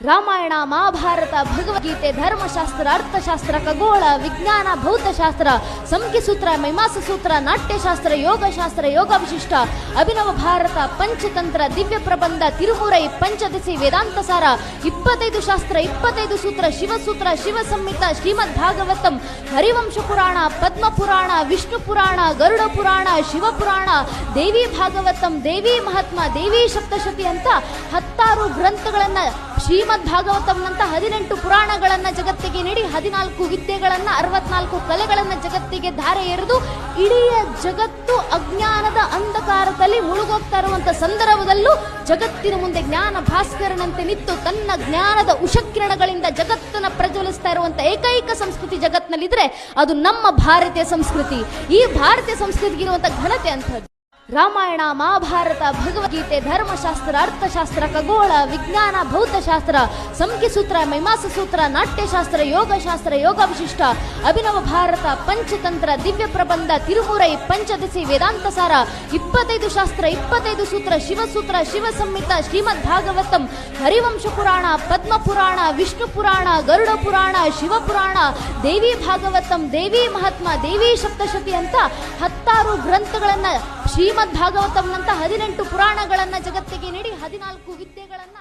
ರಾಮಾಯಣ, ಮಹಾಭಾರತ, ಭಗವದ್ಗೀತೆ, ಧರ್ಮಶಾಸ್ತ್ರ, ಅರ್ಥಶಾಸ್ತ್ರ, ಖಗೋಳ, ವಿಜ್ಞಾನ, ಭೌತಶಾಸ್ತ್ರ, ಸಂಖ್ಯಸೂತ್ರ, ಮೀಮಾಂಸಾಸೂತ್ರ, ನಾಟ್ಯಶಾಸ್ತ್ರ, ಯೋಗಶಾಸ್ತ್ರ, ಯೋಗವಿಶಿಷ್ಟ, ಅಭಿನವ ಭಾರತ, ಪಂಚತಂತ್ರ, ದಿವ್ಯ ಪ್ರಬಂಧ, ತಿರುಮುರೈ, ಪಂಚದಶಿ, ವೇದಾಂತಸಾರ, 25 ಶಾಸ್ತ್ರ, 25 ಸೂತ್ರ, ಶಿವಸೂತ್ರ, ಶಿವಸಂಹಿತ, ಶ್ರೀಮದ್ ಭಾಗವತಂ, ಹರಿವಂಶ ಪುರಾಣ, ಪದ್ಮ ಪುರಾಣ, ವಿಷ್ಣು ಪುರಾಣ, ಗರುಡ ಪುರಾಣ, ಶಿವಪುರಾಣ, ದೇವಿ ಭಾಗವತಂ, ದೇವಿ ಮಹಾತ್ಮ, ದೇವಿ ಸಪ್ತಶತಿ ಅಂತ 16 ಗ್ರಂಥಗಳನ್ನ, ಶ್ರೀಮದ್ ಭಾಗವತಂನಂತ 18 ಪುರಾಣಗಳನ್ನ ಜಗತ್ತಿಗೆ ನೀಡಿ 14 ವಿದ್ಯೆಗಳನ್ನ, 64 ಕಲೆಗಳನ್ನ ಜಗತ್ತಿಗೆ ಧಾರೆ ಎರೆದು ಇಡೀ ಜಗತ್ತು ಅಜ್ಞಾನದ ಅಂಧಕಾರದಲ್ಲಿ ಮುಳುಗೋಗ್ತಾ ಇರುವಂತ ಸಂದರ್ಭದಲ್ಲೂ ಜಗತ್ತಿನ ಮುಂದೆ ಜ್ಞಾನ ಭಾಸ್ಕರನಂತೆ ನಿಂತು ತನ್ನ ಜ್ಞಾನದ ಉಷಕಿರಣಗಳಿಂದ ಜಗತ್ತನ್ನ ಪ್ರಜ್ವಲಿಸ್ತಾ ಇರುವಂತ ಏಕೈಕ ಸಂಸ್ಕೃತಿ ಜಗತ್ತಿನಲ್ಲಿದ್ರೆ ಅದು ನಮ್ಮ ಭಾರತೀಯ ಸಂಸ್ಕೃತಿ. ಈ ಭಾರತೀಯ ಸಂಸ್ಕೃತಿಗಿರುವಂತ ಘನತೆ ಅಂತದ್ದು. ರಾಮಾಯಣ, ಮಹಾಭಾರತ, ಭಗವದ್ಗೀತೆ, ಧರ್ಮಶಾಸ್ತ್ರ, ಅರ್ಥಶಾಸ್ತ್ರ, ಖಗೋಳ, ವಿಜ್ಞಾನ, ಭೌತಶಾಸ್ತ್ರ, ಸಂಖ್ಯಸೂತ್ರ, ಮೀಮಾಂಸಾಸೂತ್ರ, ನಾಟ್ಯಶಾಸ್ತ್ರ, ಯೋಗಶಾಸ್ತ್ರ, ಯೋಗವಿಶಿಷ್ಟ, ಅಭಿನವ ಭಾರತ, ಪಂಚತಂತ್ರ, ದಿವ್ಯ ಪ್ರಬಂಧ, ತಿರುಮುರೈ, ಪಂಚದಶಿ, ವೇದಾಂತಸಾರ, 25 ಶಾಸ್ತ್ರ, 25 ಸೂತ್ರ, ಶಿವಸೂತ್ರ, ಶಿವಸಂಹಿತ, ಶ್ರೀಮದ್ ಭಾಗವತಂ, ಹರಿವಂಶ ಪುರಾಣ, ಪದ್ಮ ಪುರಾಣ, ವಿಷ್ಣು ಪುರಾಣ, ಗರುಡ ಪುರಾಣ, ಶಿವಪುರಾಣ, ದೇವಿ ಭಾಗವತಂ, ದೇವಿ ಮಹಾತ್ಮ, ದೇವಿ ಸಪ್ತಶತಿ ಅಂತ 16 ಗ್ರಂಥಗಳನ್ನ, ಶ್ರೀಮದ್ ಭಾಗವತಂನಂತ 18 ಪುರಾಣಗಳನ್ನ ಜಗತ್ತಿಗೆ ನೀಡಿ 14 ವಿದ್ಯೆಗಳನ್ನ